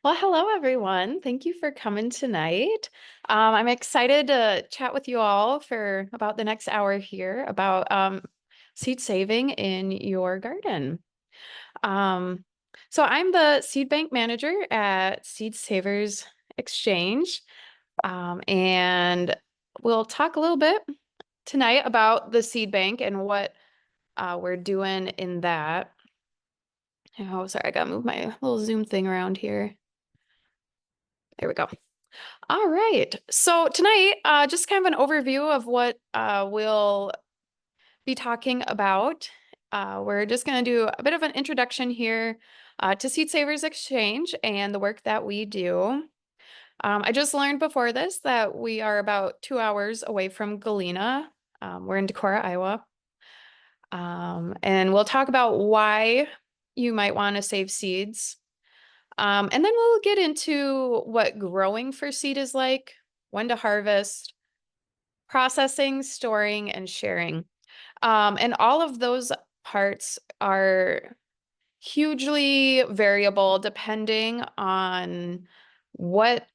Well, hello everyone. Thank you for coming tonight. I'm excited to chat with you all for about the next hour here about seed saving in your garden. Um, so I'm the seed bank manager at Seed Savers Exchange, and we'll talk a little bit tonight about the seed bank and what we're doing in that. Oh, sorry, I gotta move my little Zoom thing around here. There we go. All right. So tonight, just kind of an overview of what we'll be talking about. We're just going to do a bit of an introduction here to Seed Savers Exchange and the work that we do. I just learned before this that we are about 2 hours away from Galena. We're in Decorah, Iowa. And we'll talk about why you might want to save seeds. And then we'll get into what growing for seed is like, when to harvest, processing, storing, and sharing. And all of those parts are hugely variable depending on what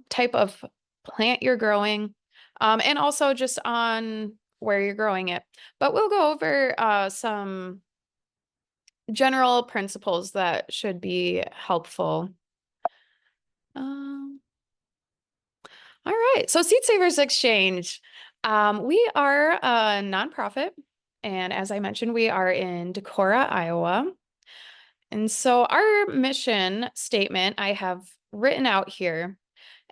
type of plant you're growing, and also just on where you're growing it. But we'll go over some general principles that should be helpful. Um, all right, so Seed Savers Exchange. We are a nonprofit, and as I mentioned, we are in Decorah, Iowa. And so our mission statement I have written out here,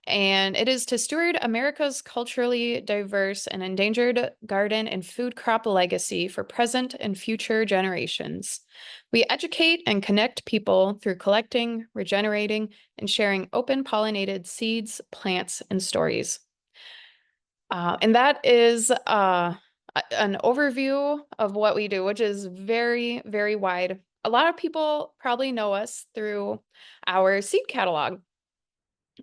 and it is to steward America's culturally diverse and endangered garden and food crop legacy for present and future generations. We educate and connect people through collecting, regenerating, and sharing open pollinated seeds, plants, and stories. And that is an overview of what we do, which is very, very wide. A lot of people probably know us through our seed catalog,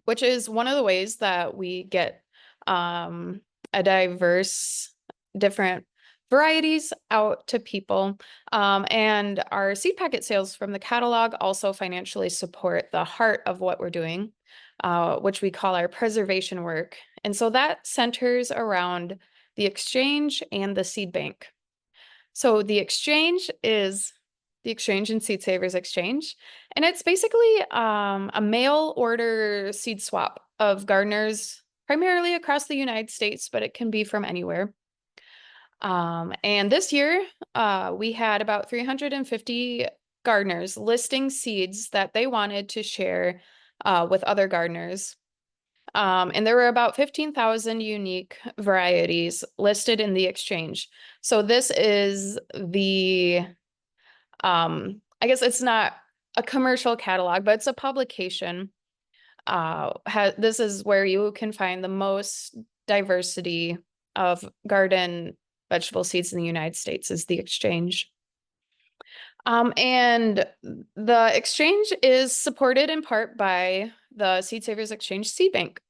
which is one of the ways that we get a diverse, different varieties out to people. And our seed packet sales from the catalog also financially support the heart of what we're doing, which we call our preservation work. And so that centers around the exchange and the seed bank. So the exchange is the Exchange and Seed Savers Exchange, and it's basically a mail order seed swap of gardeners, primarily across the United States, but it can be from anywhere. And this year, we had about 350 gardeners listing seeds that they wanted to share with other gardeners. And there were about 15,000 unique varieties listed in the exchange. So this is the, I guess it's not a commercial catalog, but it's a publication. This is where you can find the most diversity of garden vegetable seeds in the United States is the exchange. And the exchange is supported in part by the Seed Savers Exchange Seed Bank.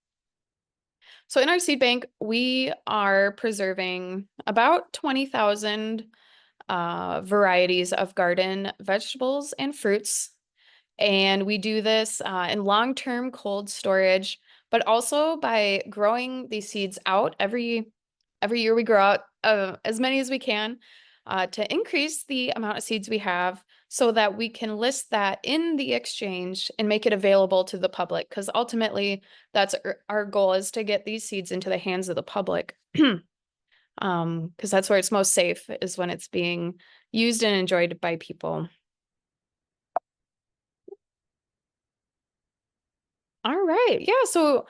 So in our seed bank, we are preserving about 20,000 varieties of garden vegetables and fruits. And we do this in long-term cold storage, but also by growing these seeds out every year we grow out as many as we can to increase the amount of seeds we have so that we can list that in the exchange and make it available to the public. Because ultimately, that's our goal is to get these seeds into the hands of the public. Because that's where it's most safe is when it's being used and enjoyed by people. All right. Yeah. So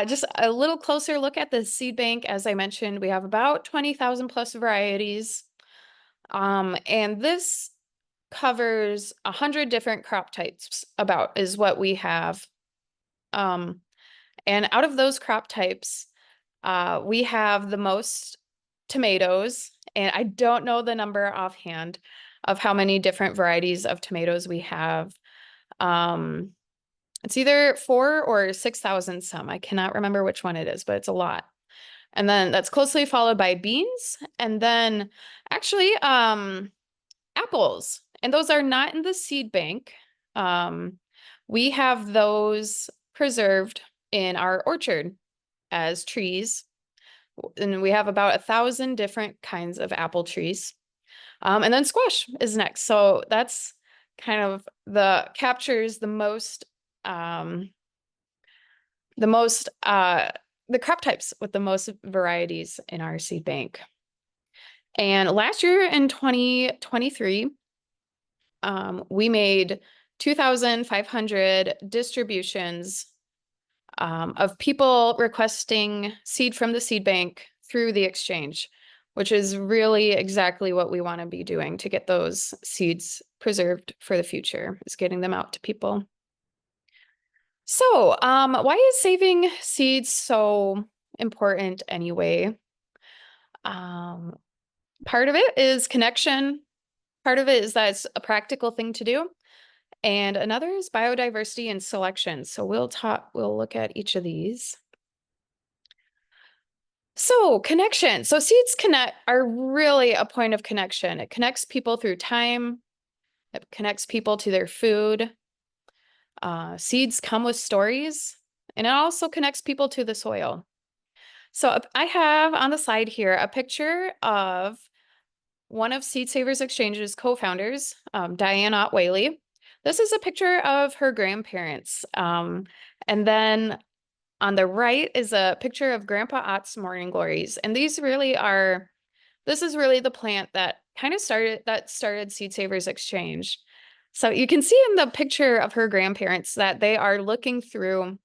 just a little closer look at the seed bank. As I mentioned, we have about 20,000 plus varieties. And this covers 100 different crop types about is what we have. And out of those crop types, we have the most tomatoes, and I don't know the number offhand of how many different varieties of tomatoes we have. It's either 4 or 6,000 some. I cannot remember which one it is, but it's a lot. And then that's closely followed by beans, and then actually apples. And those are not in the seed bank. We have those preserved in our orchard as trees. And we have about 1,000 different kinds of apple trees. And then squash is next. So that's kind of captures the most the crop types with the most varieties in our seed bank. And last year in 2023, we made 2,500 distributions of people requesting seed from the seed bank through the exchange, which is really exactly what we want to be doing to get those seeds preserved for the future, is getting them out to people. So, why is saving seeds so important anyway? Part of it is connection. Part of it is that it's a practical thing to do. And another is biodiversity and selection. So we'll look at each of these. So connection. So seeds are really a point of connection. It connects people through time. It connects people to their food. Seeds come with stories, and it also connects people to the soil. So I have on the side here a picture of one of Seed Savers Exchange's co-founders, Diane Ott Whaley. This is a picture of her grandparents. And then on the right is a picture of Grandpa Ott's morning glories. And this is really the plant that started Seed Savers Exchange. So you can see in the picture of her grandparents that they are looking through,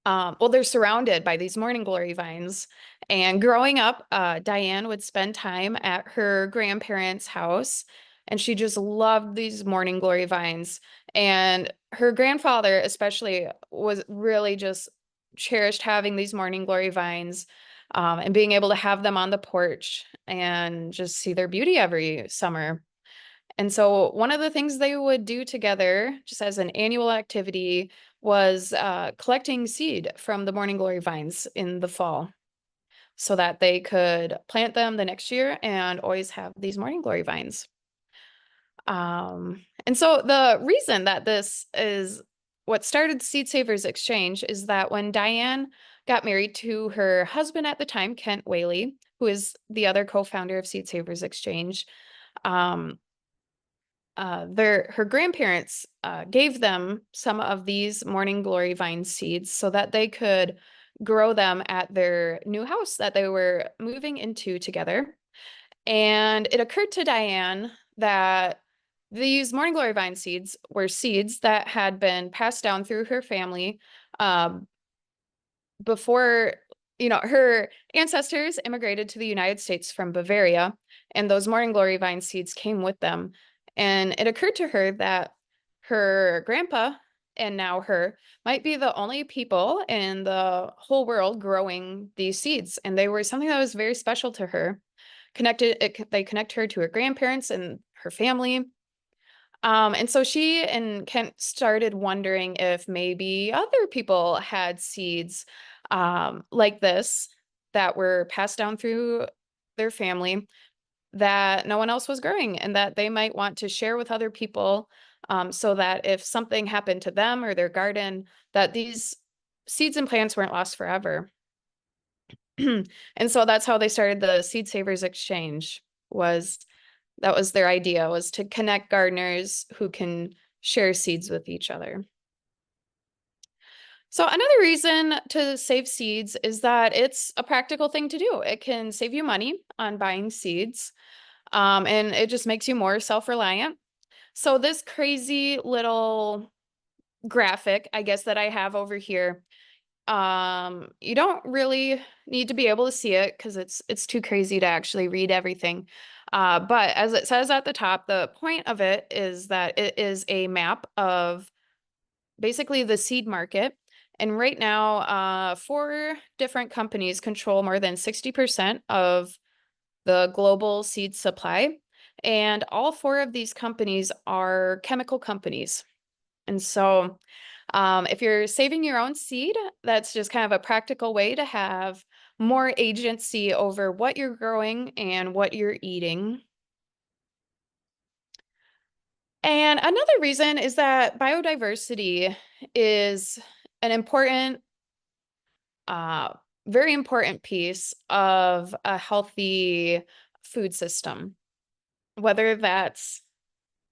they're surrounded by these morning glory vines. And growing up, Diane would spend time at her grandparents' house, and she just loved these morning glory vines. And her grandfather especially was really just cherished having these morning glory vines, and being able to have them on the porch and just see their beauty every summer. And so one of the things they would do together, just as an annual activity, was collecting seed from the morning glory vines in the fall so that they could plant them the next year and always have these morning glory vines. And so the reason that this is what started Seed Savers Exchange is that when Diane got married to her husband at the time, Kent Whaley, who is the other co-founder of Seed Savers Exchange, her grandparents gave them some of these morning glory vine seeds so that they could grow them at their new house that they were moving into together. And it occurred to Diane that these morning glory vine seeds were seeds that had been passed down through her family before, her ancestors immigrated to the United States from Bavaria, and those morning glory vine seeds came with them. And it occurred to her that her grandpa and now her might be the only people in the whole world growing these seeds. And they were something that was very special to her. They connect her to her grandparents and her family. And so she and Kent started wondering if maybe other people had seeds like this that were passed down through their family that no one else was growing, and that they might want to share with other people, so that if something happened to them or their garden, that these seeds and plants weren't lost forever. And so that's how they started the Seed Savers Exchange. That was their idea, was to connect gardeners who can share seeds with each other. So another reason to save seeds is that it's a practical thing to do. It can save you money on buying seeds, and it just makes you more self-reliant. So this crazy little graphic, I guess, that I have over here, you don't really need to be able to see it because it's too crazy to actually read everything. But as it says at the top, the point of it is that it is a map of basically the seed market. And right now, 4 different companies control more than 60% of the global seed supply. And all 4 of these companies are chemical companies. And so if you're saving your own seed, that's just kind of a practical way to have more agency over what you're growing and what you're eating. And another reason is that biodiversity is an important, uh, very important piece of a healthy food system, whether that's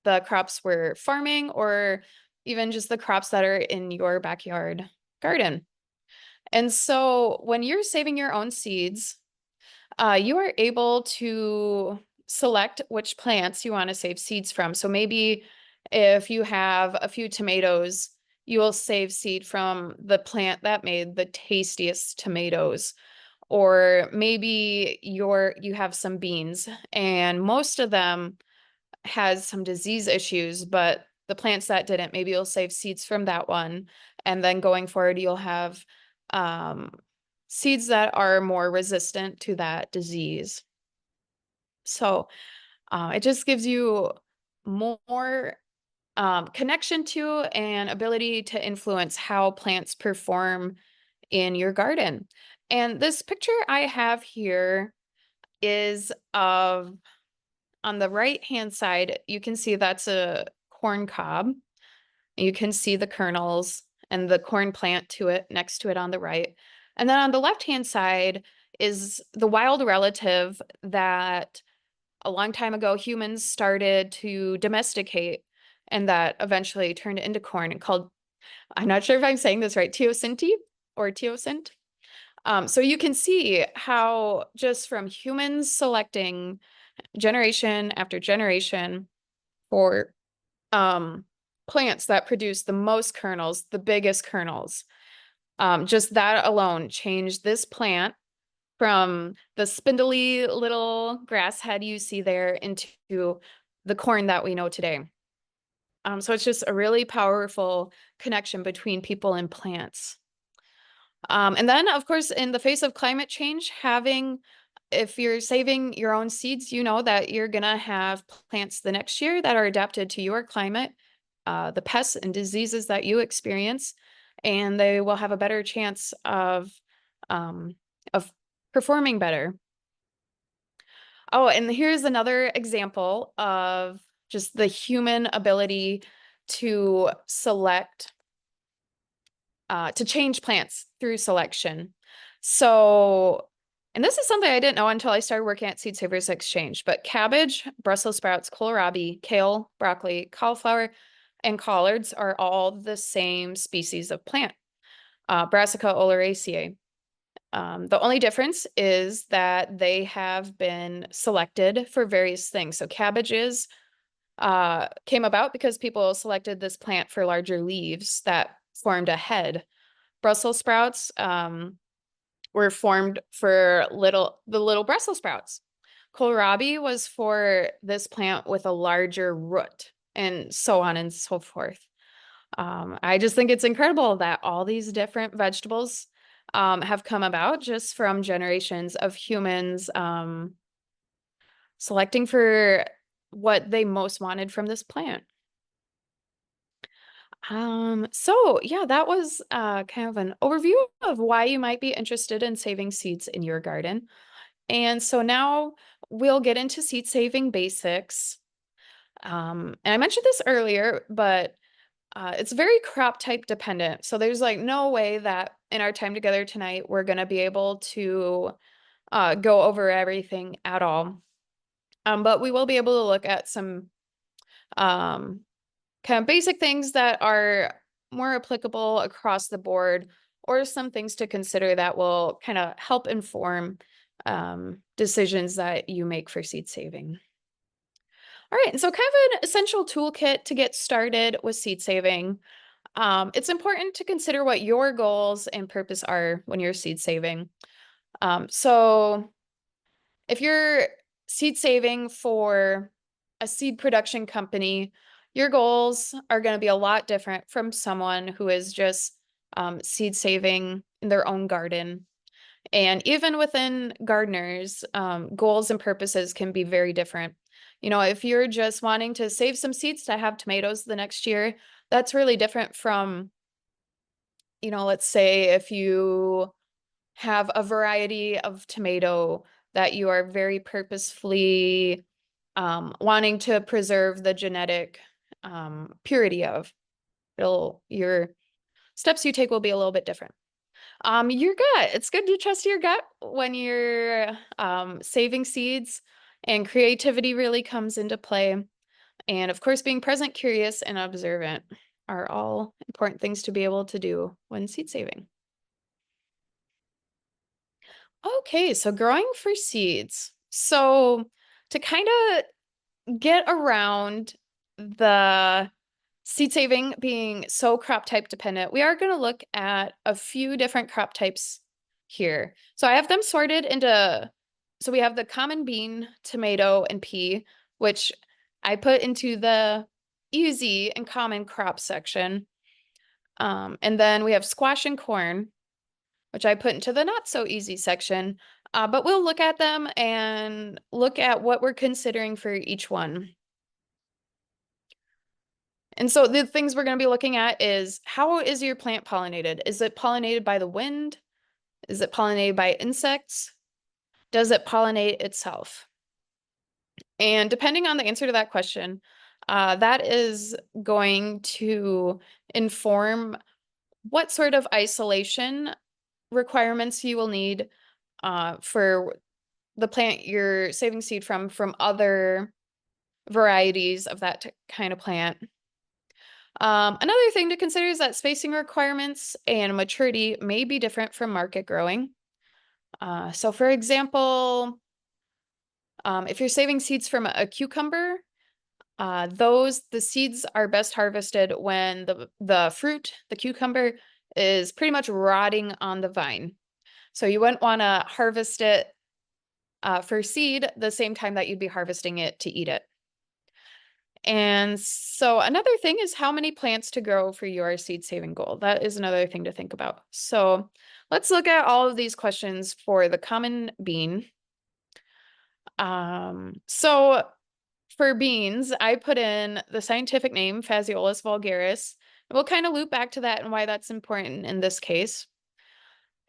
the crops we're farming or even just the crops that are in your backyard garden. And so when you're saving your own seeds, you are able to select which plants you want to save seeds from. So maybe if you have a few tomatoes, you will save seed from the plant that made the tastiest tomatoes. Or maybe you have some beans and most of them has some disease issues, but the plants that didn't, maybe you'll save seeds from that one. And then going forward, you'll have um, seeds that are more resistant to that disease. So it just gives you more connection to and ability to influence how plants perform in your garden. And this picture I have here is of, on the right-hand side, you can see that's a corn cob. You can see the kernels and the corn plant to it, next to it on the right. And then on the left-hand side is the wild relative that a long time ago humans started to domesticate and that eventually turned into corn and called, I'm not sure if I'm saying this right, teosinte or teosint. So you can see how just from humans selecting generation after generation for plants that produce the most kernels, the biggest kernels. Just that alone changed this plant from the spindly little grass head you see there into the corn that we know today. So it's just a really powerful connection between people and plants. And then, of course, in the face of climate change, if you're saving your own seeds, you know that you're going to have plants the next year that are adapted to your climate, the pests and diseases that you experience, and they will have a better chance um, of performing better. Oh, and here's another example of just the human ability to select to change plants through selection. So, and this is something I didn't know until I started working at Seed Savers Exchange, but cabbage, Brussels sprouts, kohlrabi, kale, broccoli, cauliflower, and collards are all the same species of plant, Brassica oleracea. The only difference is that they have been selected for various things. So cabbages came about because people selected this plant for larger leaves that formed a head. Brussels sprouts were formed for the little Brussels sprouts. Kohlrabi was for this plant with a larger root, and so on and so forth. I just think it's incredible that all these different vegetables have come about just from generations of humans selecting for what they most wanted from this plant. So yeah, that was kind of an overview of why you might be interested in saving seeds in your garden. And so now we'll get into seed saving basics. And I mentioned this earlier, but it's very crop type dependent. So there's like no way that in our time together tonight, we're going to be able to go over everything at all. But we will be able to look at some um, kind of basic things that are more applicable across the board, or some things to consider that will kind of help inform decisions that you make for seed saving. All right, and so kind of an essential toolkit to get started with seed saving. It's important to consider what your goals and purpose are when you're seed saving. So if you're seed saving for a seed production company, your goals are going to be a lot different from someone who is just seed saving in their own garden. And even within gardeners, goals and purposes can be very different. You know, if you're just wanting to save some seeds to have tomatoes the next year, that's really different from, let's say if you have a variety of tomato that you are very purposefully wanting to preserve the genetic purity of. Your steps you take will be a little bit different. Your gut. It's good to trust your gut when you're saving seeds, and creativity really comes into play. And of course, being present, curious, and observant are all important things to be able to do when seed saving. Okay, so growing for seeds. So to kind of get around the seed saving being so crop type dependent, we are going to look at a few different crop types here. So I have them sorted into, so we have the common bean, tomato, and pea, which I put into the easy and common crop section. And then we have squash and corn, which I put into the not so easy section. But we'll look at them and look at what we're considering for each one. And so the things we're going to be looking at is, how is your plant pollinated? Is it pollinated by the wind? Is it pollinated by insects? Does it pollinate itself? And depending on the answer to that question, that is going to inform what sort of isolation requirements you will need for the plant you're saving seed from other varieties of that kind of plant. Another thing to consider is that spacing requirements and maturity may be different from market growing. So for example, if you're saving seeds from a cucumber, the seeds are best harvested when the fruit, the cucumber, is pretty much rotting on the vine. So you wouldn't want to harvest it for seed the same time that you'd be harvesting it to eat it. And so another thing is how many plants to grow for your seed saving goal. That is another thing to think about. So let's look at all of these questions for the common bean. So for beans, I put in the scientific name, Phaseolus vulgaris. And we'll kind of loop back to that and why that's important in this case.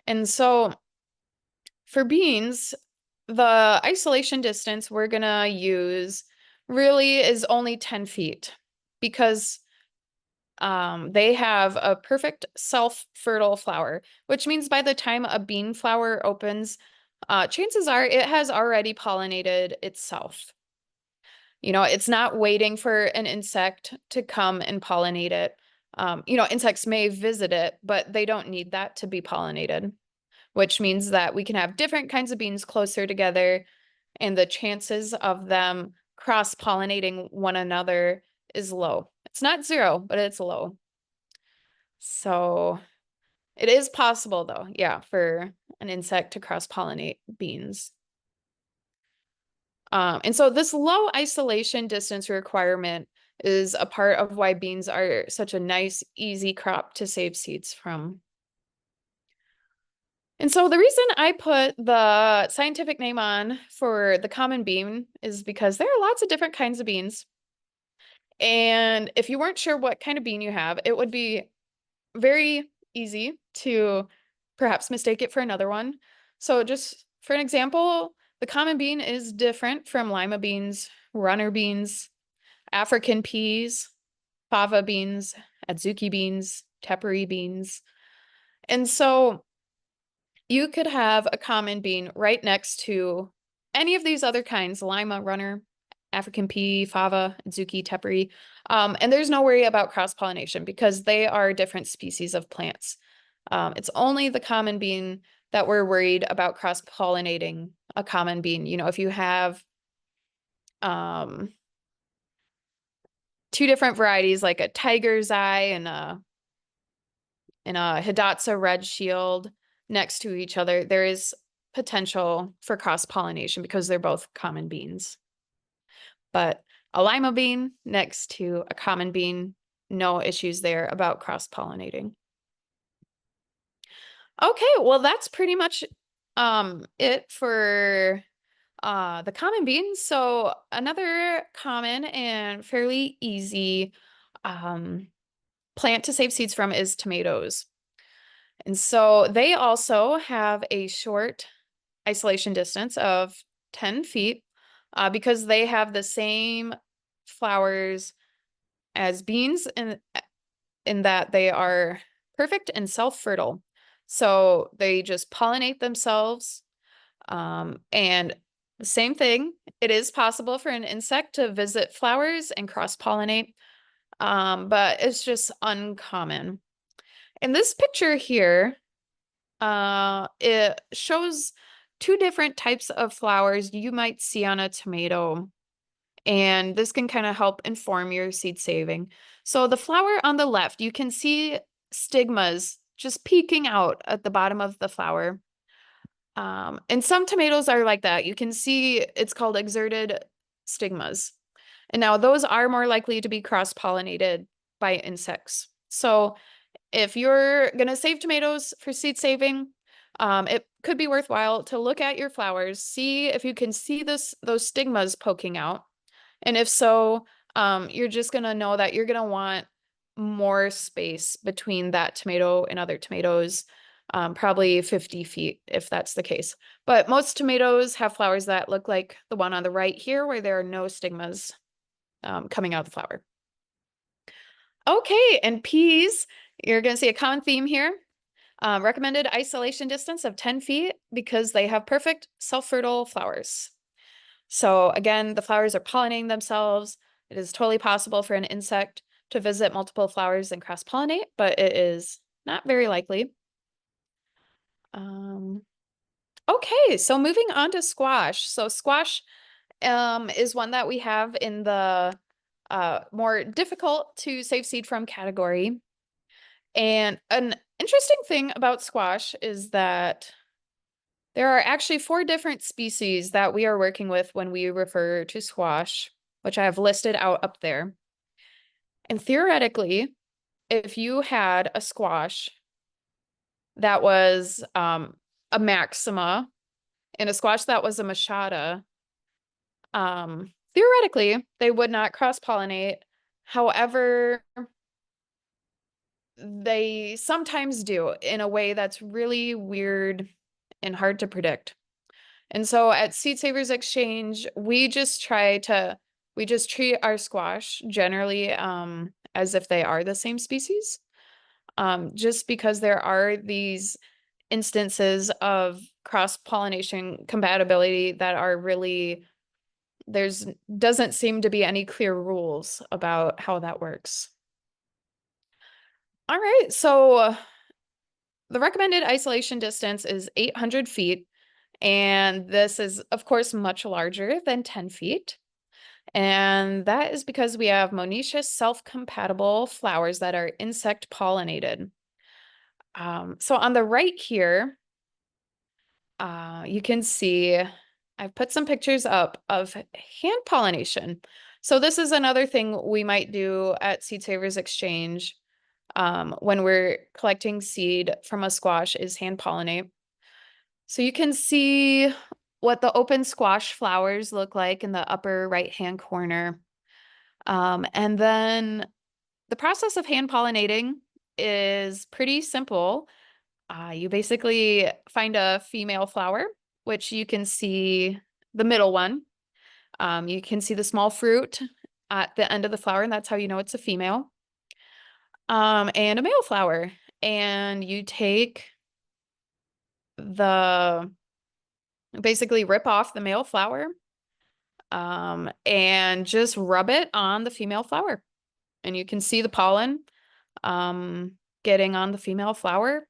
And so for beans, the isolation distance we're going to use really is only 10 feet because they have a perfect self-fertile flower, which means by the time a bean flower opens, chances are it has already pollinated itself. You know, it's not waiting for an insect to come and pollinate it. You know, insects may visit it, but they don't need that to be pollinated, which means that we can have different kinds of beans closer together, and the chances of them cross-pollinating one another is low. It's not zero, but it's low. So it is possible though, yeah, for an insect to cross-pollinate beans. And so this low isolation distance requirement is a part of why beans are such a nice, easy crop to save seeds from. And so the reason I put the scientific name on for the common bean is because there are lots of different kinds of beans. And if you weren't sure what kind of bean you have, it would be very easy to perhaps mistake it for another one. So just for an example, the common bean is different from lima beans, runner beans, African peas, fava beans, adzuki beans, tepary beans. And so you could have a common bean right next to any of these other kinds, lima, runner, African pea, fava, adzuki, tepary. And there's no worry about cross-pollination because they are different species of plants. It's only the common bean that we're worried about cross-pollinating a common bean. You know, if you have two different varieties like a tiger's eye and a Hidatsa red shield next to each other, there is potential for cross-pollination because they're both common beans. But a lima bean next to a common bean, no issues there about cross-pollinating. Okay, well, that's pretty much it for the common beans. So another common and fairly easy plant to save seeds from is tomatoes. And so they also have a short isolation distance of 10 feet because they have the same flowers as beans in that they are perfect and self-fertile. So they just pollinate themselves. And the same thing, it is possible for an insect to visit flowers and cross-pollinate, but it's just uncommon. In this picture here, it shows two different types of flowers you might see on a tomato. And this can kind of help inform your seed saving. So the flower on the left, you can see stigmas just peeking out at the bottom of the flower. And some tomatoes are like that. You can see it's called exerted stigmas. And now those are more likely to be cross-pollinated by insects. So if you're going to save tomatoes for seed saving, it could be worthwhile to look at your flowers, see if you can see those stigmas poking out. And if so, you're just going to know that you're going to want more space between that tomato and other tomatoes, probably 50 feet if that's the case. But most tomatoes have flowers that look like the one on the right here, where there are no stigmas coming out of the flower. Okay, and peas, you're going to see a common theme here. Recommended isolation distance of 10 feet because they have perfect self-fertile flowers. So again, the flowers are pollinating themselves. It is totally possible for an insect to visit multiple flowers and cross-pollinate, but it is not very likely. Okay, so moving on to squash. So squash is one that we have in the more difficult to save seed from category. And an interesting thing about squash is that there are actually 4 different species that we are working with when we refer to squash, which I have listed out up there. And theoretically, if you had a squash that was a maxima and a squash that was a machata, theoretically, they would not cross-pollinate. However, they sometimes do in a way that's really weird and hard to predict. And so at Seed Savers Exchange, we just treat our squash generally as if they are the same species. Just because there are these instances of cross-pollination compatibility that are really, doesn't seem to be any clear rules about how that works. All right, so the recommended isolation distance is 800 feet. And this is, of course, much larger than 10 feet. And that is because we have monoecious self-compatible flowers that are insect pollinated. So on the right here, you can see I've put some pictures up of hand pollination. So this is another thing we might do at Seed Savers Exchange when we're collecting seed from a squash is hand pollinate. So you can see what the open squash flowers look like in the upper right-hand corner. And then the process of hand pollinating is pretty simple. You basically find a female flower, which you can see the middle one. You can see the small fruit at the end of the flower, and that's how you know it's a female. And a male flower. And you take basically rip off the male flower and just rub it on the female flower. And you can see the pollen getting on the female flower.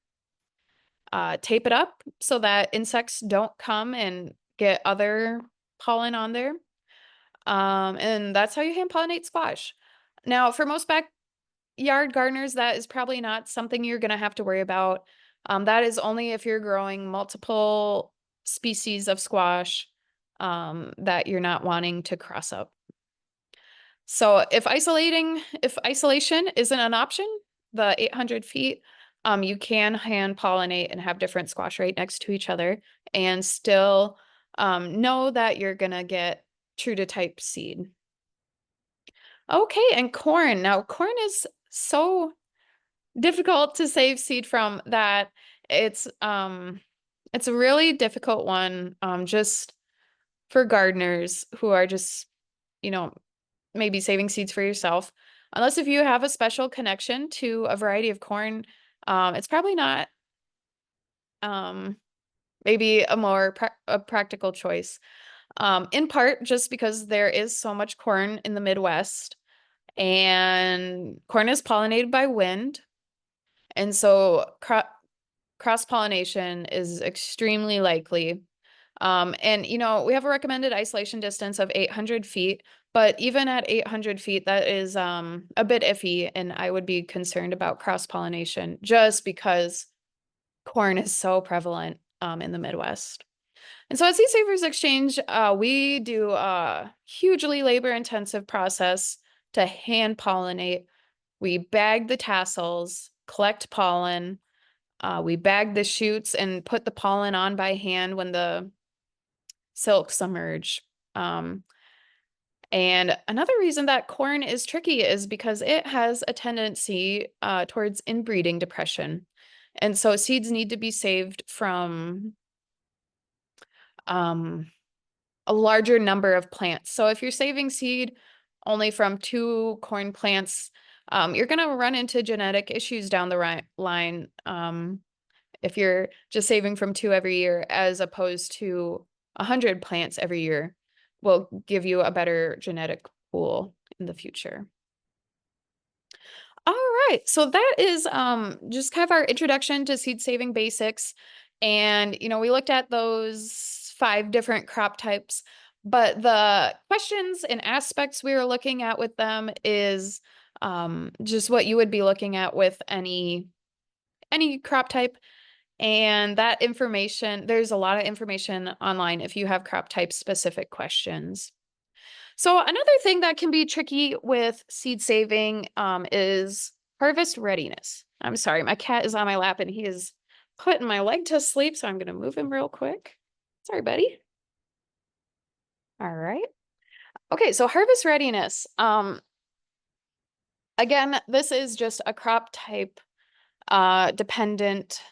Tape it up so that insects don't come and get other pollen on there. And that's how you hand pollinate squash. Now, for most backyard gardeners, that is probably not something you're going to have to worry about. That is only if you're growing multiple species of squash that you're not wanting to cross up. So if isolation isn't an option, the 800 feet, you can hand pollinate and have different squash right next to each other and still know that you're gonna get true to type seed. Okay, and corn. Now, corn is so difficult to save seed from that it's a really difficult one just for gardeners who are just, maybe saving seeds for yourself. Unless if you have a special connection to a variety of corn, it's probably not um, maybe a more practical choice. In part just because there is so much corn in the Midwest, and corn is pollinated by wind. And so cross-pollination is extremely likely. And we have a recommended isolation distance of 800 feet, but even at 800 feet, that is a bit iffy, and I would be concerned about cross-pollination just because corn is so prevalent in the Midwest. And so at Seed Savers Exchange, we do a hugely labor-intensive process to hand pollinate. We bag the tassels, collect pollen, we bag the shoots and put the pollen on by hand when the silks emerge. And another reason that corn is tricky is because it has a tendency towards inbreeding depression. And so seeds need to be saved from a larger number of plants. So if you're saving seed only from 2 corn plants, you're going to run into genetic issues down the line. If you're just saving from 2 every year, as opposed to 100 plants every year, will give you a better genetic pool in the future. All right, so that is just kind of our introduction to seed saving basics. And we looked at those 5 different crop types, but the questions and aspects we were looking at with them is just what you would be looking at with any crop type. And that information, there's a lot of information online if you have crop type specific questions. So another thing that can be tricky with seed saving is harvest readiness. I'm sorry, my cat is on my lap and he is putting my leg to sleep, so I'm going to move him real quick. Sorry, buddy. All right. Okay, so harvest readiness. Again, this is just a crop type dependent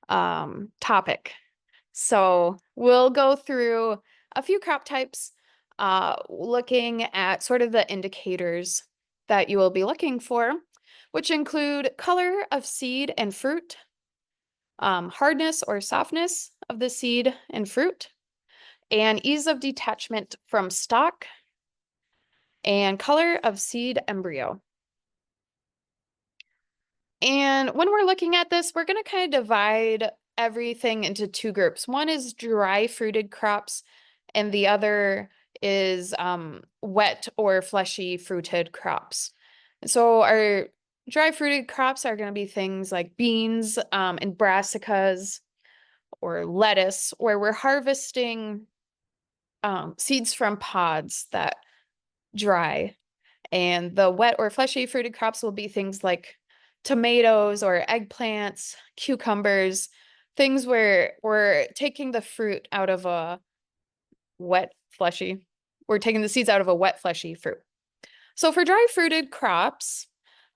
topic. So we'll go through a few crop types, looking at sort of the indicators that you will be looking for, which include color of seed and fruit, hardness or softness of the seed and fruit, and ease of detachment from stalk, and color of seed embryo. And when we're looking at this, we're going to kind of divide everything into 2 groups. One is dry fruited crops, and the other is wet or fleshy fruited crops. So our dry fruited crops are going to be things like beans and brassicas or lettuce, where we're harvesting seeds from pods that dry. And the wet or fleshy fruited crops will be things like tomatoes or eggplants, cucumbers, things where we're taking the fruit out of a wet fleshy. We're taking the seeds out of a wet fleshy fruit. So for dry fruited crops,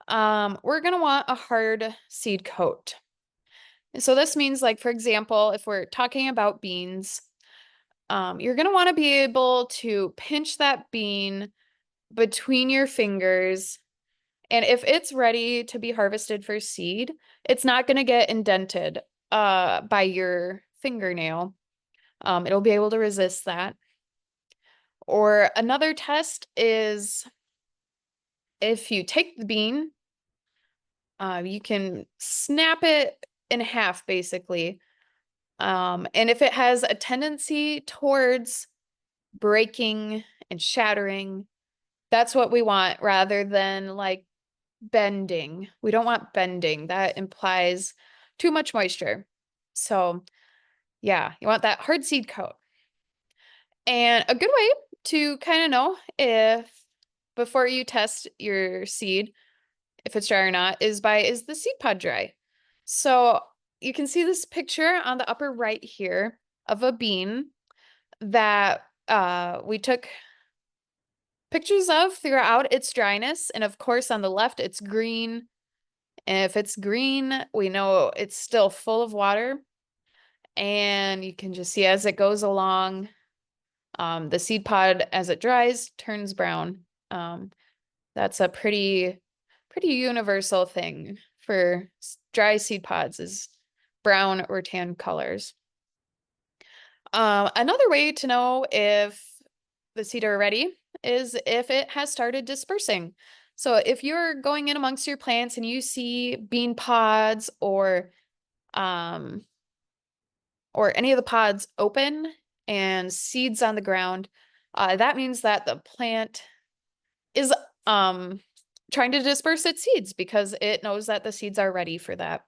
we're going to want a hard seed coat. And so this means, like, for example, if we're talking about beans, you're going to want to be able to pinch that bean between your fingers. And if it's ready to be harvested for seed, it's not going to get indented by your fingernail. It'll be able to resist that. Or another test is if you take the bean, you can snap it in half, basically. And if it has a tendency towards breaking and shattering, that's what we want, rather than like bending. We don't want bending. That implies too much moisture. So yeah, you want that hard seed coat. And a good way to kind of know if, before you test your seed, if it's dry or not, is the seed pod dry? So you can see this picture on the upper right here of a bean that we took pictures of throughout its dryness. And of course, on the left, it's green. And if it's green, we know it's still full of water. And you can just see as it goes along, the seed pod, as it dries, turns brown. That's a pretty universal thing for dry seed pods is brown or tan colors. Another way to know if the seed are ready is if it has started dispersing. So if you're going in amongst your plants and you see bean pods um, or any of the pods open and seeds on the ground, that means that the plant is um, trying to disperse its seeds because it knows that the seeds are ready for that.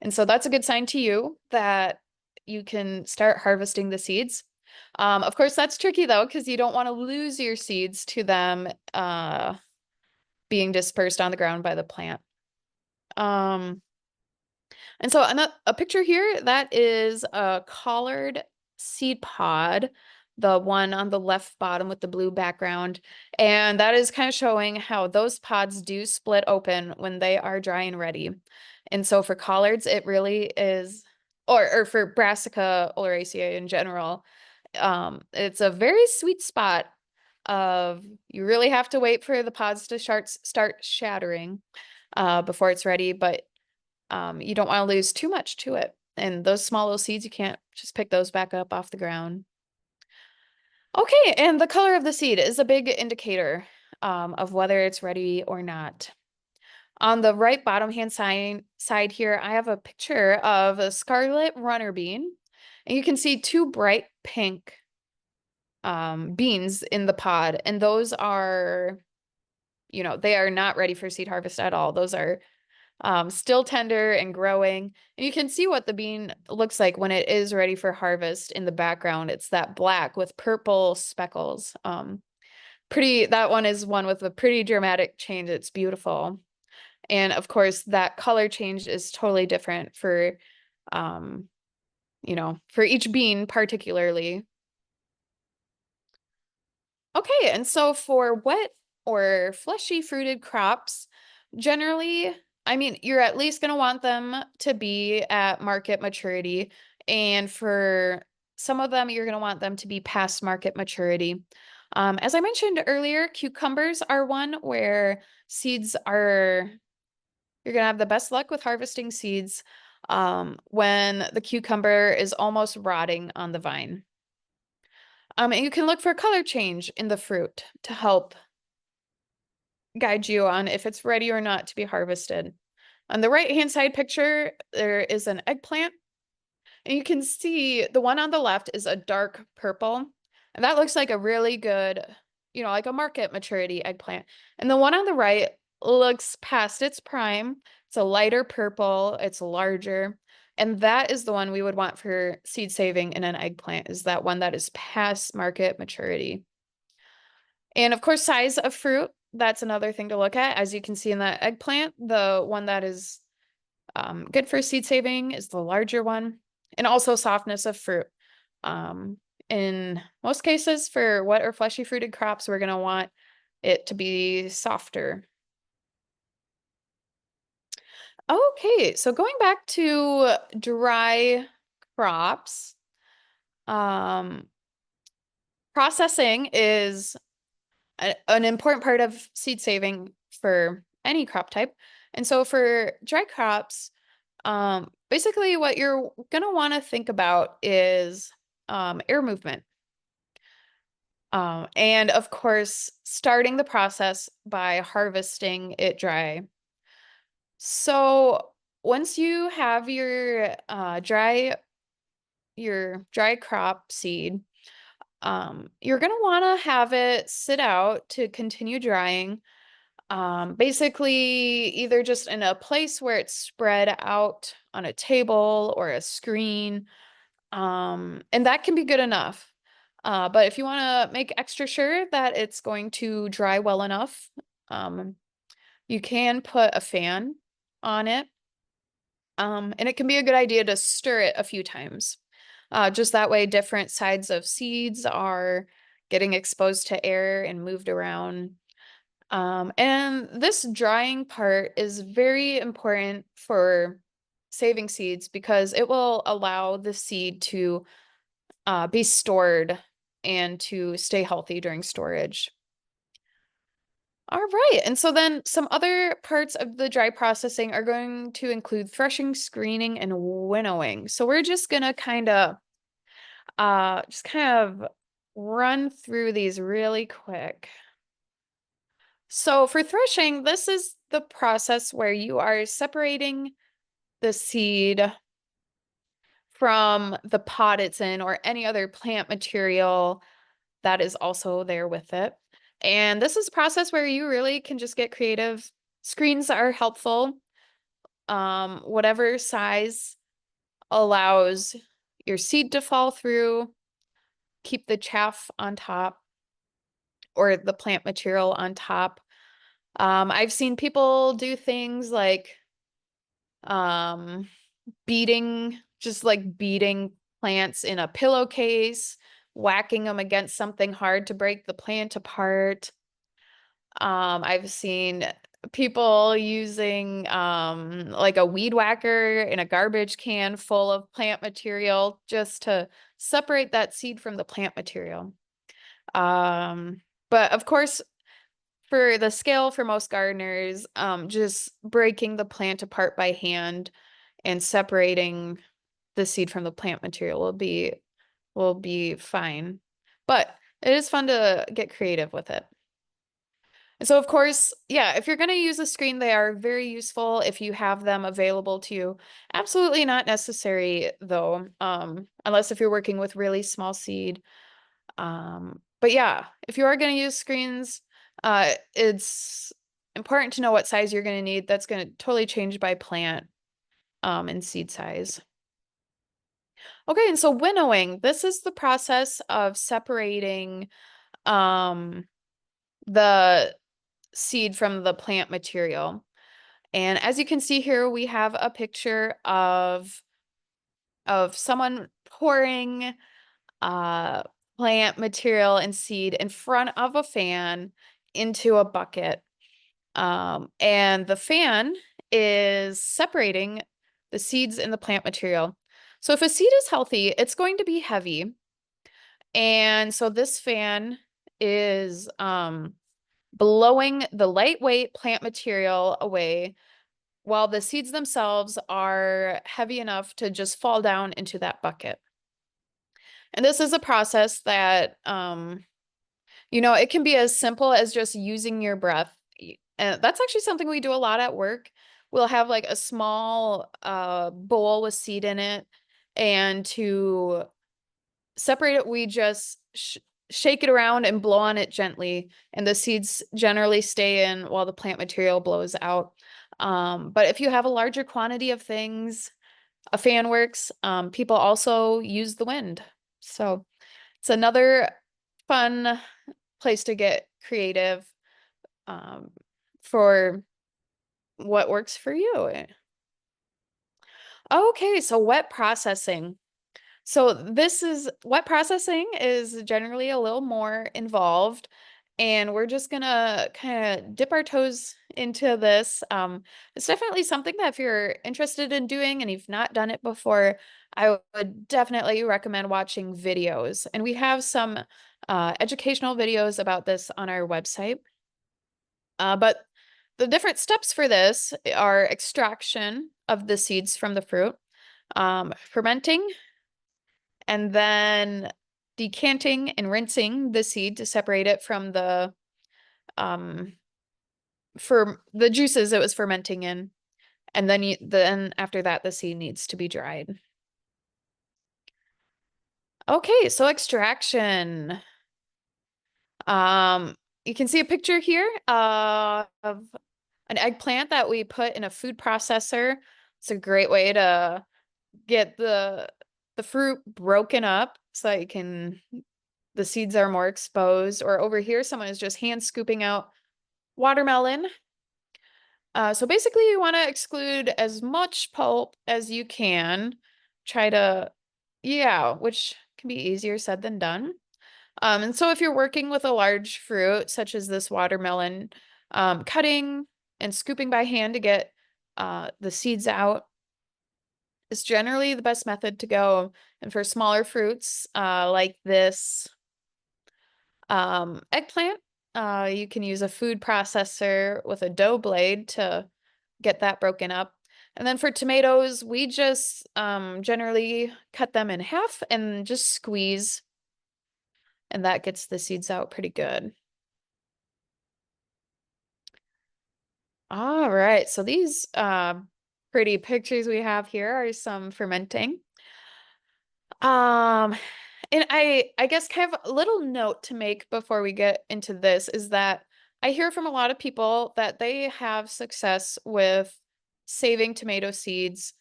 And so that's a good sign to you that you can start harvesting the seeds. Of course, that's tricky though, because you don't want to lose your seeds to them being dispersed on the ground by the plant. And so a picture here, that is a collared seed pod, the one on the left bottom with the blue background. And that is kind of showing how those pods do split open when they are dry and ready. And so for collards, it really is, or for Brassica oleracea in general, it's a very sweet spot of you really have to wait for the pods to start shattering before it's ready, but you don't want to lose too much to it. And those small little seeds, you can't just pick those back up off the ground. Okay, and the color of the seed is a big indicator of whether it's ready or not. On the right bottom hand side here, I have a picture of a scarlet runner bean. And you can see two bright pink beans in the pod. And those are, they are not ready for seed harvest at all. Those are still tender and growing. And you can see what the bean looks like when it is ready for harvest in the background. It's that black with purple speckles. That one is one with a pretty dramatic change. It's beautiful. And of course, that color change is totally different um, for each bean particularly. Okay, and so for wet or fleshy fruited crops, generally, I mean, you're at least going to want them to be at market maturity. And for some of them, you're going to want them to be past market maturity. As I mentioned earlier, cucumbers are one where you're going to have the best luck with harvesting seeds when the cucumber is almost rotting on the vine. And you can look for color change in the fruit to help guide you on if it's ready or not to be harvested. On the right-hand side picture, there is an eggplant. And you can see the one on the left is a dark purple. And that looks like a really good, like a market maturity eggplant. And the one on the right looks past its prime. It's a lighter purple, it's larger. And that is the one we would want for seed saving in an eggplant, is that one that is past market maturity. And of course, size of fruit, that's another thing to look at. As you can see in that eggplant, the one that is good for seed saving is the larger one. And also softness of fruit. In most cases, for wet or fleshy fruited crops, we're going to want it to be softer. Okay, so going back to dry crops, processing is an important part of seed saving for any crop type. And so for dry crops, basically what you're going to want to think about is air movement. And of course, starting the process by harvesting it dry. So once you have your dry crop seed, you're going to want to have it sit out to continue drying. Basically, either just in a place where it's spread out on a table or a screen. And that can be good enough. But if you want to make extra sure that it's going to dry well enough, you can put a fan on it. And it can be a good idea to stir it a few times. Just that way, different sides of seeds are getting exposed to air and moved around. And this drying part is very important for saving seeds because it will allow the seed to be stored and to stay healthy during storage. All right. And so then some other parts of the dry processing are going to include threshing, screening, and winnowing. So we're just gonna kind of run through these really quick. So for threshing, this is the process where you are separating the seed from the pod it's in or any other plant material that is also there with it. And this is a process where you really can just get creative. Screens are helpful. Whatever size allows your seed to fall through, keep the chaff on top or the plant material on top. I've seen people do things like um, beating plants in a pillowcase, whacking them against something hard to break the plant apart. I've seen people using like a weed whacker in a garbage can full of plant material just to separate that seed from the plant material. But of course, for the scale for most gardeners, just breaking the plant apart by hand and separating the seed from the plant material will be fine. But it is fun to get creative with it. And so of course, yeah, if you're going to use a screen, they are very useful if you have them available to you. Absolutely not necessary though, unless if you're working with really small seed. But yeah, if you are going to use screens, it's important to know what size you're going to need. That's going to totally change by plant, and seed size. Okay, and so winnowing, this is the process of separating the seed from the plant material. And as you can see here, we have a picture of someone pouring plant material and seed in front of a fan into a bucket. And the fan is separating the seeds and the plant material. So if a seed is healthy, it's going to be heavy. And so this fan is blowing the lightweight plant material away while the seeds themselves are heavy enough to just fall down into that bucket. And this is a process that, it can be as simple as just using your breath. And that's actually something we do a lot at work. We'll have like a small bowl with seed in it. And to separate it, we just shake it around and blow on it gently. And the seeds generally stay in while the plant material blows out. But if you have a larger quantity of things, a fan works. People also use the wind. So it's another fun place to get creative, for what works for you. Okay, so wet processing. So wet processing is generally a little more involved, and we're just gonna kind of dip our toes into this. It's definitely something that if you're interested in doing and you've not done it before, I would definitely recommend watching videos. And we have some educational videos about this on our website. But the different steps for this are extraction of the seeds from the fruit, fermenting, and then decanting and rinsing the seed to separate it from the for the juices it was fermenting in. And then after that, the seed needs to be dried. Okay, so extraction. You can see a picture here of an eggplant that we put in a food processor. It's a great way to get the fruit broken up so that the seeds are more exposed. Or over here, someone is just hand scooping out watermelon. So basically you want to exclude as much pulp as you can. Which can be easier said than done. And so if you're working with a large fruit, such as this watermelon, cutting and scooping by hand to get the seeds out is generally the best method to go. And for smaller fruits, like this eggplant, You can use a food processor with a dough blade to get that broken up. And then for tomatoes, we just generally cut them in half and just squeeze, and that gets the seeds out pretty good. All right, so these pretty pictures we have here are some fermenting. Um, and I guess kind of a little note to make before we get into this is that I hear from a lot of people that they have success with saving tomato seeds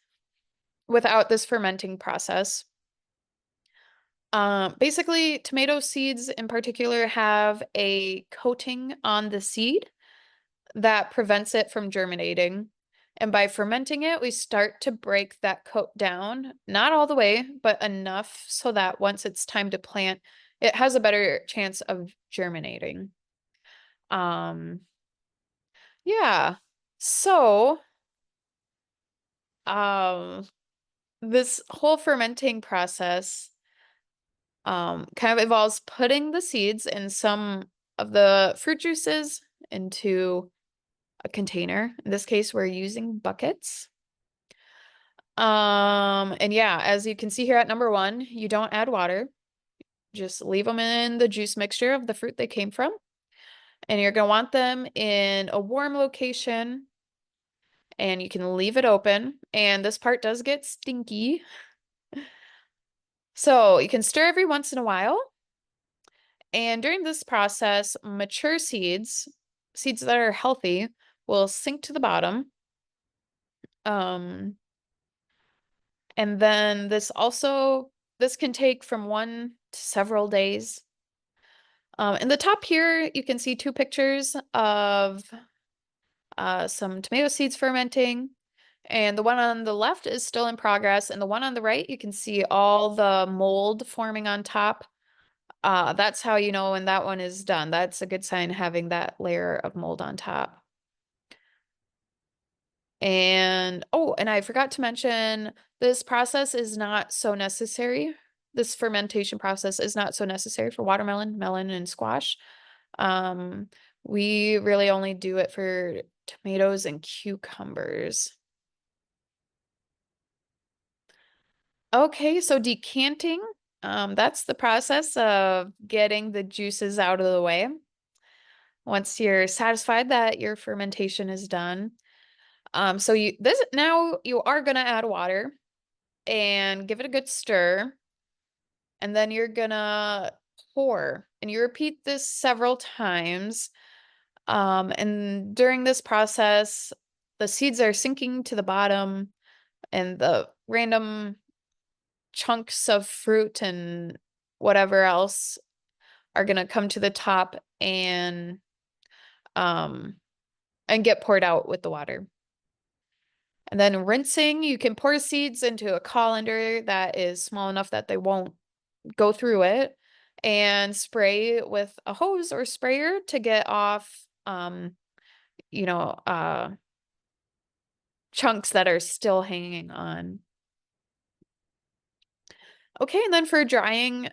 without this fermenting process. Basically, tomato seeds in particular have a coating on the seed that prevents it from germinating. And by fermenting it, we start to break that coat down, not all the way, but enough so that once it's time to plant, it has a better chance of germinating. Um, yeah. So, um, this whole fermenting process kind of involves putting the seeds and some of the fruit juices into a container. In this case, we're using buckets. And yeah, as you can see here at number 1, you don't add water. Just leave them in the juice mixture of the fruit they came from. And you're gonna want them in a warm location, and you can leave it open. And this part does get stinky. So you can stir every once in a while. And during this process, mature seeds, seeds that are healthy, will sink to the bottom. And then this can take from 1 to several days. In the top here, you can see 2 pictures of some tomato seeds fermenting. And the one on the left is still in progress. And the one on the right, you can see all the mold forming on top. That's how you know when that one is done. That's a good sign, having that layer of mold on top. And oh, and I forgot to mention, this process is not so necessary. This fermentation process is not so necessary for watermelon, melon, and squash. We really only do it for tomatoes and cucumbers. Okay, so decanting, that's the process of getting the juices out of the way. Once you're satisfied that your fermentation is done. So now you are gonna add water and give it a good stir. And then you're gonna pour. And you repeat this several times. And during this process, the seeds are sinking to the bottom, and the random chunks of fruit and whatever else are gonna come to the top um and get poured out with the water. And then rinsing, you can pour seeds into a colander that is small enough that they won't go through it, and spray with a hose or sprayer to get off, you know, chunks that are still hanging on. Okay, and then for drying,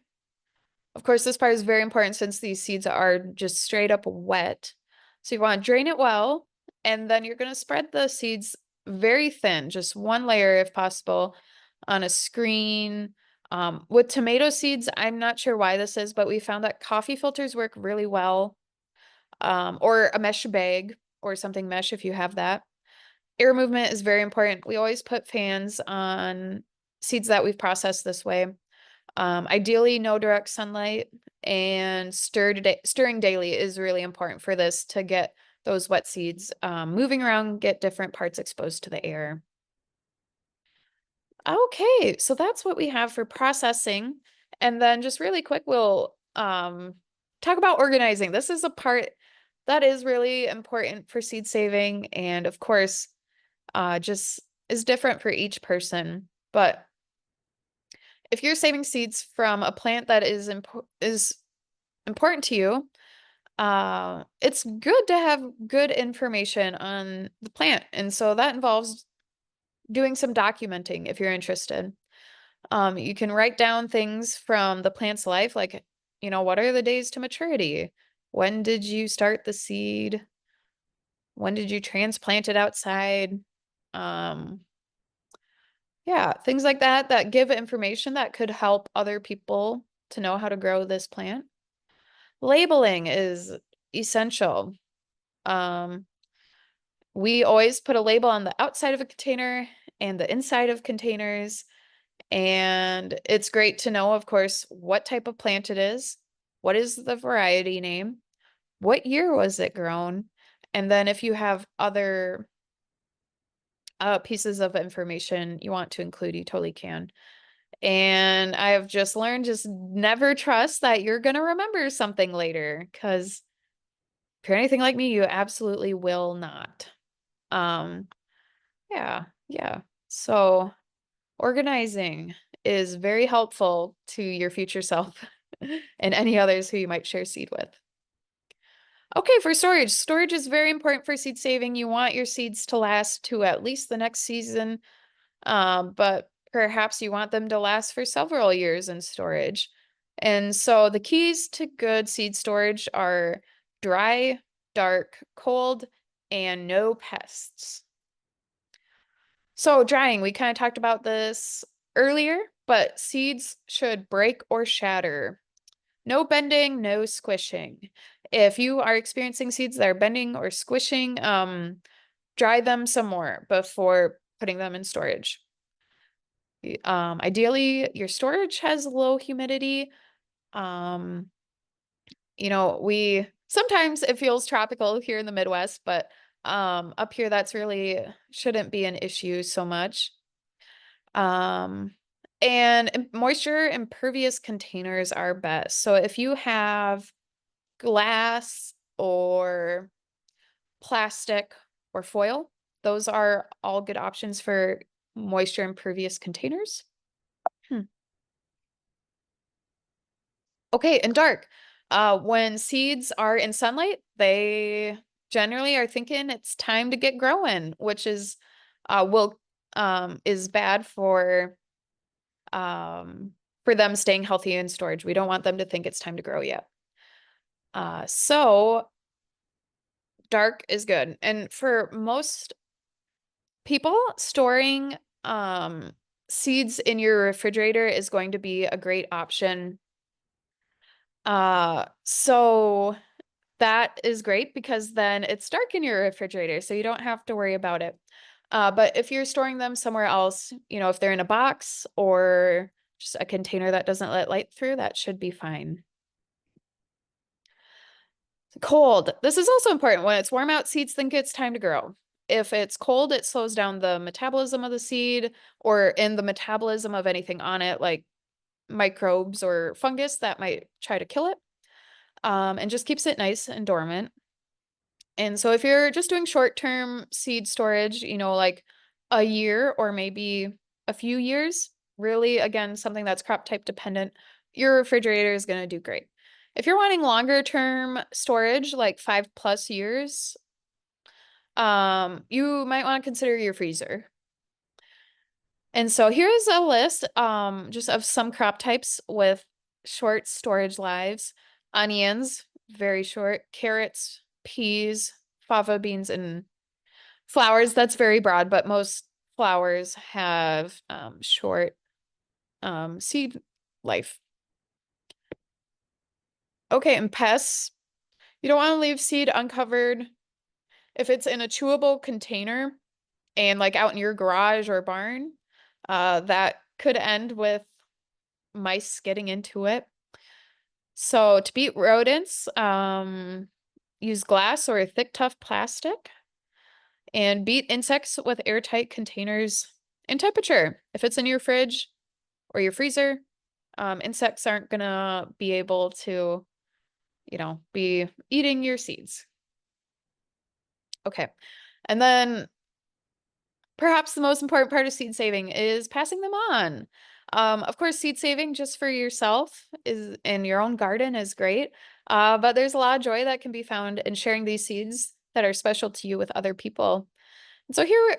of course, this part is very important since these seeds are just straight up wet. So you want to drain it well, and then you're going to spread the seeds very thin, just 1 layer if possible, on a screen. With tomato seeds, I'm not sure why this is, but we found that coffee filters work really well, or a mesh bag or something mesh if you have that. Air movement is very important. We always put fans on seeds that we've processed this way. Ideally, no direct sunlight, and stirring daily is really important for this to get those wet seeds moving around, get different parts exposed to the air. Okay, so that's what we have for processing. And then just really quick, we'll talk about organizing. This is a part that is really important for seed saving, and of course, just is different for each person. But if you're saving seeds from a plant that is important to you, it's good to have good information on the plant. And so that involves doing some documenting if you're interested. You can write down things from the plant's life, like, what are the days to maturity? When did you start the seed? When did you transplant it outside? Um, yeah, things like that that give information that could help other people to know how to grow this plant. Labeling is essential. Um, we always put a label on the outside of a container and the inside of containers. And it's great to know, of course, what type of plant it is, what is the variety name, what year was it grown, and then if you have other pieces of information you want to include, you totally can. And I have just learned, just never trust that you're going to remember something later, because if you're anything like me, you absolutely will not. Um, yeah, yeah. So organizing is very helpful to your future self and any others who you might share seed with. Okay, for storage. Storage is very important for seed saving. You want your seeds to last to at least the next season, but perhaps you want them to last for several years in storage. And so the keys to good seed storage are dry, dark, cold, and no pests. So drying, we kind of talked about this earlier, but seeds should break or shatter. No bending, no squishing. If you are experiencing seeds that are bending or squishing, dry them some more before putting them in storage. Ideally, your storage has low humidity. Um, we sometimes it feels tropical here in the Midwest, but up here that's really shouldn't be an issue so much. Um, and moisture impervious containers are best. So if you have glass or plastic or foil, those are all good options for moisture impervious containers. Okay, and dark. When seeds are in sunlight, they generally are thinking it's time to get growing, which will is bad for them staying healthy in storage. We don't want them to think it's time to grow yet. So dark is good. And for most people, storing seeds in your refrigerator is going to be a great option. So that is great because then it's dark in your refrigerator, so you don't have to worry about it. But if you're storing them somewhere else, if they're in a box or just a container that doesn't let light through, that should be fine. Cold. This is also important. When it's warm out, seeds think it's time to grow. If it's cold, it slows down the metabolism of the seed or in the metabolism of anything on it, like microbes or fungus that might try to kill it, and just keeps it nice and dormant. And so if you're just doing short-term seed storage, like a year or maybe a few years, really, again, something that's crop type dependent, your refrigerator is going to do great. If you're wanting longer term storage, like 5+ years, you might want to consider your freezer. And so here's a list, just of some crop types with short storage lives. Onions, very short. Carrots, peas, fava beans, and flowers. That's very broad, but most flowers have short seed life. Okay, and pests. You don't want to leave seed uncovered. If it's in a chewable container and like out in your garage or barn, that could end with mice getting into it. So to beat rodents, use glass or a thick, tough plastic, and beat insects with airtight containers and temperature. If it's in your fridge or your freezer, insects aren't gonna be able to, be eating your seeds. Okay. And then perhaps the most important part of seed saving is passing them on. Of course, seed saving just for yourself is in your own garden is great. But there's a lot of joy that can be found in sharing these seeds that are special to you with other people. And so here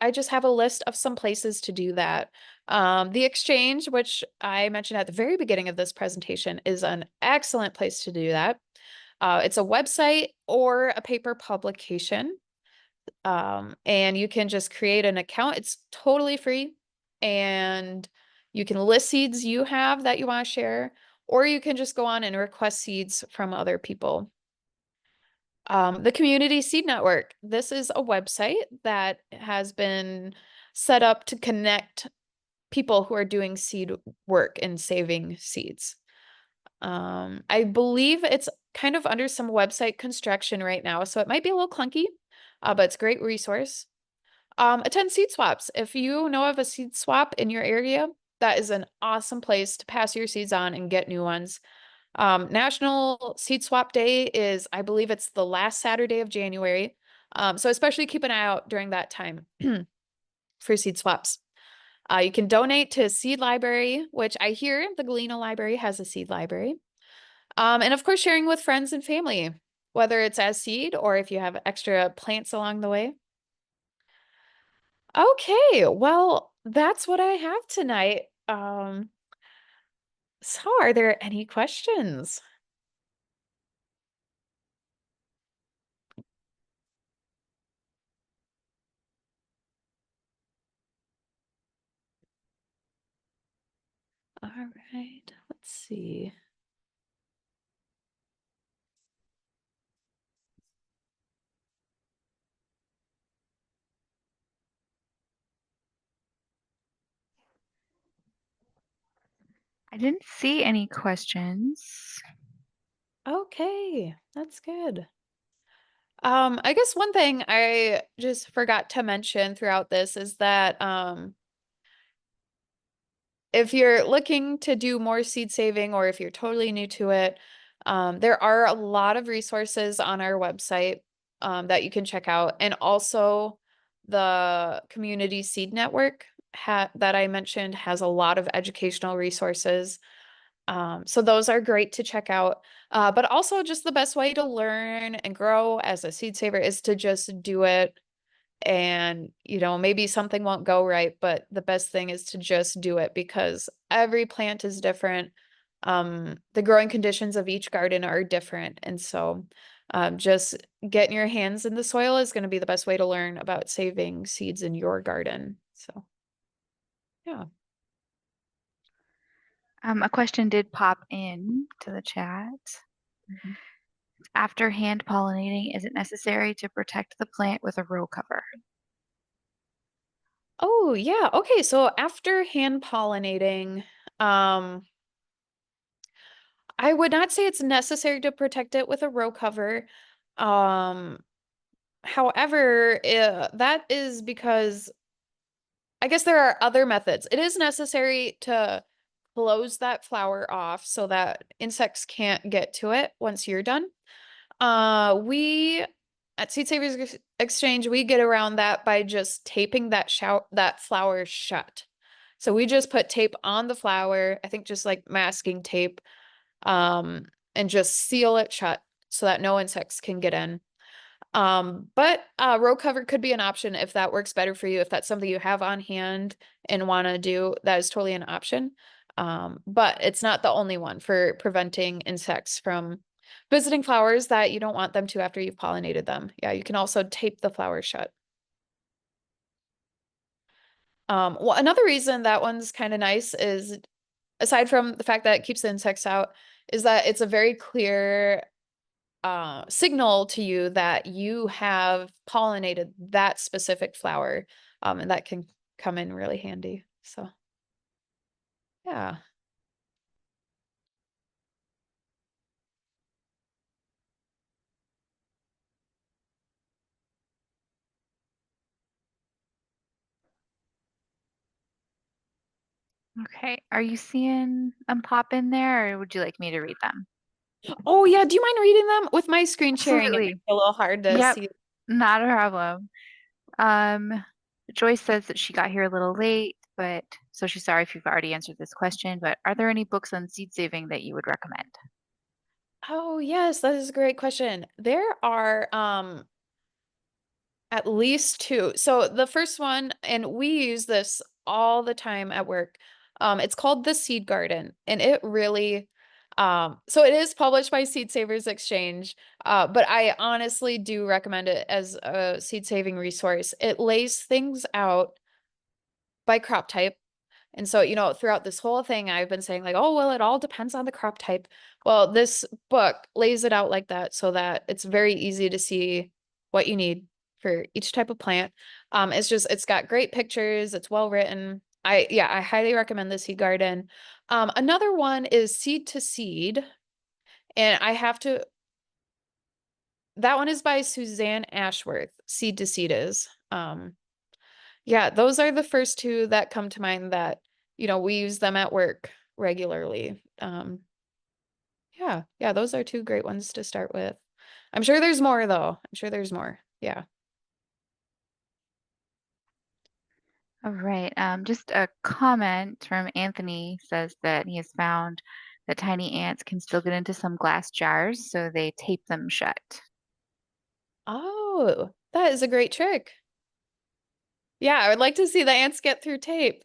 I just have a list of some places to do that. The exchange, which I mentioned at the very beginning of this presentation, is an excellent place to do that. It's a website or a paper publication. And you can just create an account. It's totally free. And you can list seeds you have that you want to share, or you can just go on and request seeds from other people. The Community Seed Network. This is a website that has been set up to connect people who are doing seed work and saving seeds. I believe it's kind of under some website construction right now, so it might be a little clunky, but it's a great resource. Attend seed swaps. If you know of a seed swap in your area, that is an awesome place to pass your seeds on and get new ones. National Seed Swap Day is, I believe it's the last Saturday of January. So especially keep an eye out during that time for seed swaps. You can donate to a seed library, which I hear the Galena Library has a seed library. And of course, sharing with friends and family, whether it's as seed or if you have extra plants along the way. Okay, well, that's what I have tonight. So are there any questions? All right, let's see. I didn't see any questions. Okay, that's good. I guess one thing I just forgot to mention throughout this is that if you're looking to do more seed saving or if you're totally new to it, there are a lot of resources on our website that you can check out. And also the Community Seed Network that I mentioned has a lot of educational resources. So those are great to check out. But also just the best way to learn and grow as a seed saver is to just do it. And, maybe something won't go right, but the best thing is to just do it because every plant is different. The growing conditions of each garden are different. And so just getting your hands in the soil is going to be the best way to learn about saving seeds in your garden. So, yeah. A question did pop in to the chat. Mhm. After hand pollinating, is it necessary to protect the plant with a row cover? Oh, yeah. Okay. So after hand pollinating, I would not say it's necessary to protect it with a row cover. Um, However, that is because I guess there are other methods. It is necessary to close that flower off so that insects can't get to it once you're done. We at Seed Savers Exchange, we get around that by just taping that flower shut. So we just put tape on the flower, I think just like masking tape, um, and just seal it shut so that no insects can get in. But row cover could be an option if that works better for you. If that's something you have on hand and want to do, that is totally an option. But it's not the only one for preventing insects from visiting flowers that you don't want them to after you've pollinated them. Yeah, you can also tape the flower shut. Well, another reason that one's kind of nice is, aside from the fact that it keeps the insects out, is that it's a very clear signal to you that you have pollinated that specific flower. And that can come in really handy. So, yeah. Okay, are you seeing them pop in there, or would you like me to read them? Oh, yeah. Do you mind reading them? With my screen sharing, it Absolutely. makes it a little hard to Yep, see. not a problem. Um, Joyce says that she got here a little late, but so she's sorry if you've already answered this question, but are there any books on seed saving that you would recommend? Oh, yes, that is a great question. There are at least two. So the first one, and we use this all the time at work. It's called The Seed Garden, and it really So it is published by Seed Savers Exchange, but I honestly do recommend it as a seed saving resource. It lays things out by crop type. And so, throughout this whole thing, I've been saying like, oh, well, it all depends on the crop type. Well, this book lays it out like that so that it's very easy to see what you need for each type of plant. It's got great pictures. It's well written. I highly recommend the Seed Garden. Another one is Seed to Seed. And that one is by Suzanne Ashworth. Seed to Seed is. Yeah, those are the first two that come to mind that, we use them at work regularly. Yeah, those are two great ones to start with. I'm sure there's more though. I'm sure there's more. Yeah. All right. Just a comment from Anthony says that he has found that tiny ants can still get into some glass jars, so they tape them shut. Oh, that is a great trick. Yeah, I would like to see the ants get through tape.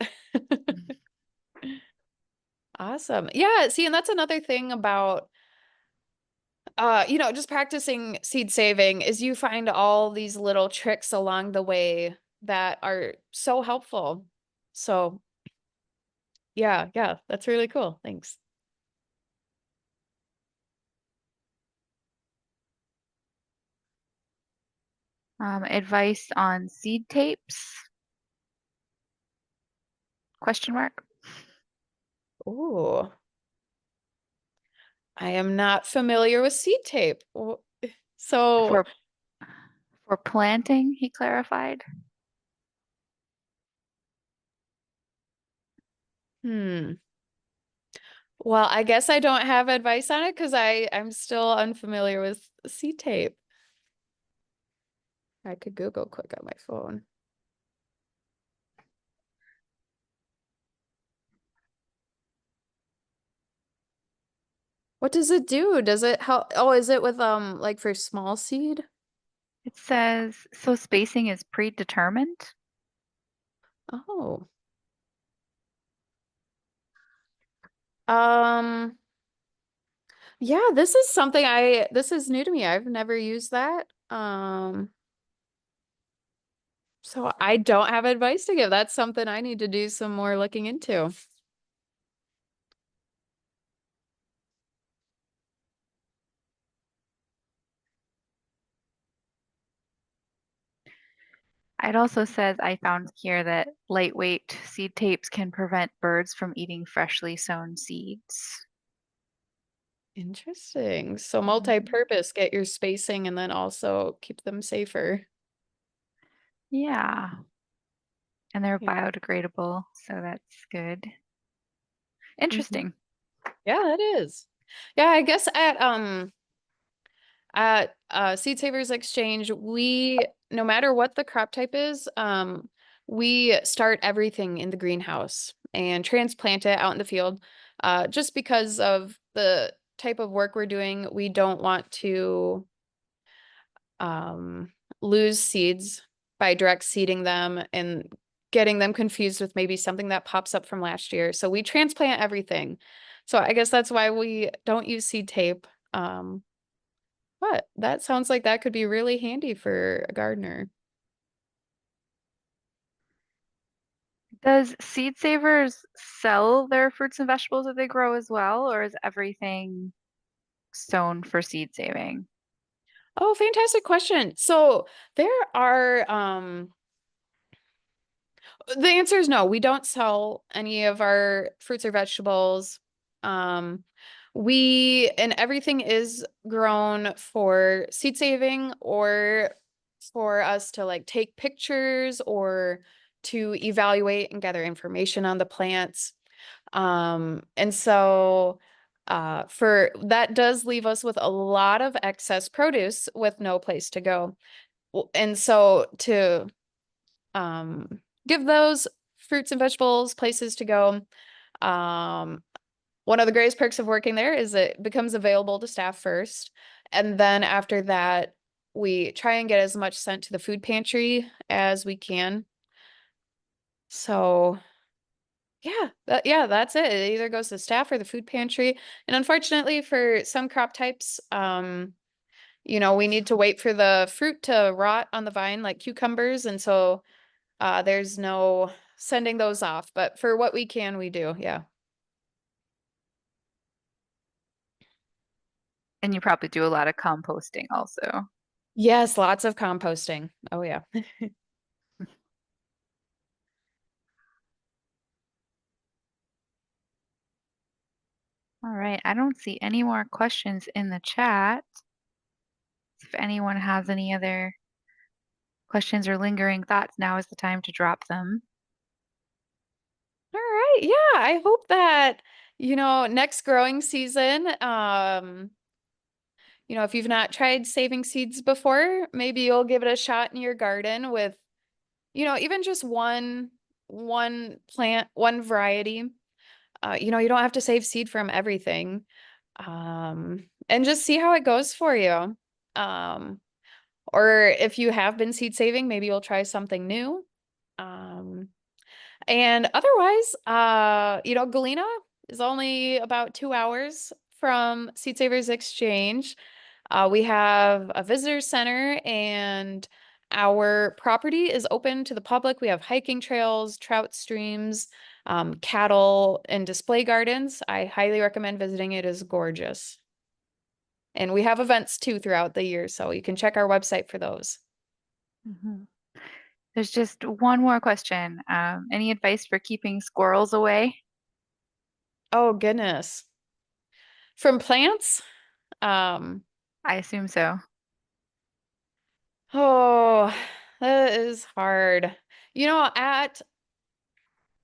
Awesome. Yeah, see, and that's another thing about just practicing seed saving is you find all these little tricks along the way that are so helpful. So, yeah, that's really cool. Thanks. Advice on seed tapes? Question mark. Ooh, I am not familiar with seed tape. So, For for planting, he clarified. hmm. Well, I guess I don't have advice on it because I'm still unfamiliar with seed tape. I could Google quick on my phone. What does it do? Does it help? Oh, is it with like for small seed? It says, so spacing is predetermined. Oh. Um, yeah, this is new to me. I've never used that. So I don't have advice to give. That's something I need to do some more looking into. It also says I found here that lightweight seed tapes can prevent birds from eating freshly sown seeds. Interesting. So Mhm. multi-purpose, get your spacing and then also keep them safer. Yeah, and they're Yeah. biodegradable, so that's good. Mhm. Interesting. Yeah, it is. Yeah, I guess at Seed Savers Exchange, we no matter what the crop type is, we start everything in the greenhouse and transplant it out in the field. Just because of the type of work we're doing, we don't want to um, lose seeds by direct seeding them and getting them confused with maybe something that pops up from last year. So we transplant everything. So I guess that's why we don't use seed tape. But that sounds like that could be really handy for a gardener. Does Seed Savers sell their fruits and vegetables that they grow as well, or is everything sown for seed saving? Oh, fantastic question. So there are the answer is no, we don't sell any of our fruits or vegetables. Um, and everything is grown for seed saving or for us to like take pictures or to evaluate and gather information on the plants. And so for that does leave us with a lot of excess produce with no place to go. And so to um, give those fruits and vegetables places to go. Um, one of the greatest perks of working there is it becomes available to staff first. And then after that, we try and get as much sent to the food pantry as we can. So, yeah, Yeah, that's it. It either goes to staff or the food pantry. And unfortunately, for some crop types, we need to wait for the fruit to rot on the vine, like cucumbers, and so there's no sending those off. But for what we can, we do. Yeah. And you probably do a lot of composting also. Yes, lots of composting. Oh yeah. All right, I don't see any more questions in the chat. If anyone has any other questions or lingering thoughts, now is the time to drop them. All right. Yeah, I hope that, next growing season, if you've not tried saving seeds before, maybe you'll give it a shot in your garden with, even just one plant, one variety. You don't have to save seed from everything. And just see how it goes for you. Um, or if you have been seed saving, maybe you'll try something new. Um, And otherwise, Galena is only about 2 hours from Seed Savers Exchange. We have a visitor center and our property is open to the public. We have hiking trails, trout streams, cattle, and display gardens. I highly recommend visiting. It is gorgeous. And we have events too throughout the year, so you can check our website for those. Mhm. There's just one more question. Any advice for keeping squirrels away? Oh, goodness. From plants, um, I assume so. Oh, that is hard.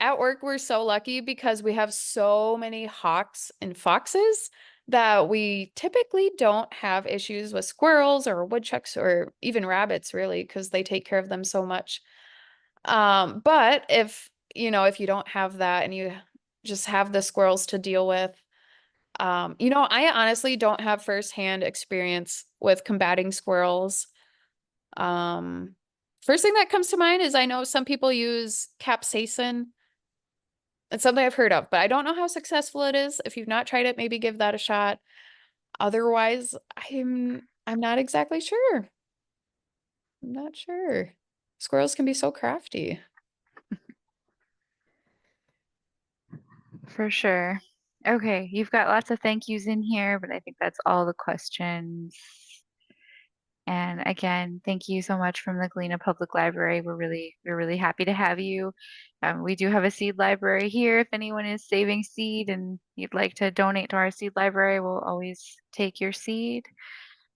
At work we're so lucky because we have so many hawks and foxes that we typically don't have issues with squirrels or woodchucks or even rabbits really because they take care of them so much. But if you don't have that and you just have the squirrels to deal with, I honestly don't have firsthand experience with combating squirrels. Um, First thing that comes to mind is I know some people use capsaicin. It's something I've heard of, but I don't know how successful it is. If you've not tried it, maybe give that a shot. Otherwise, I'm not exactly sure. I'm not sure. Squirrels can be so crafty. For sure. Okay, you've got lots of thank yous in here, but I think that's all the questions. And again, thank you so much from the Galena Public Library. We're really happy to have you. We do have a seed library here. If anyone is saving seed and you'd like to donate to our seed library, we'll always take your seed.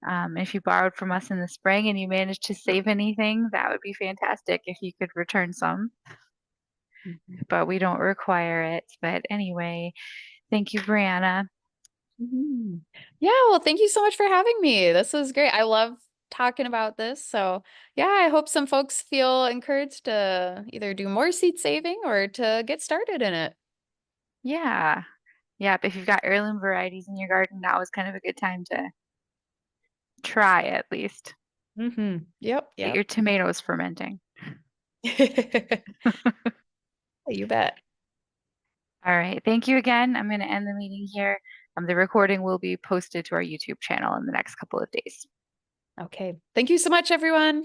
If you borrowed from us in the spring and you managed to save anything, that would be fantastic if you could return some, Mhm. but we don't require it. But anyway, thank you, Brianna. Mhm. Yeah, well, thank you so much for having me. This was great. I love talking about this. So, yeah, I hope some folks feel encouraged to either do more seed saving or to get started in it. Yeah. Yeah, if you've got heirloom varieties in your garden, now is kind of a good time to try at least. Yep, Get yep. your tomatoes fermenting. You bet. All right. Thank you again. I'm going to end the meeting here. The recording will be posted to our YouTube channel in the next couple of days. Okay. Thank you so much, everyone.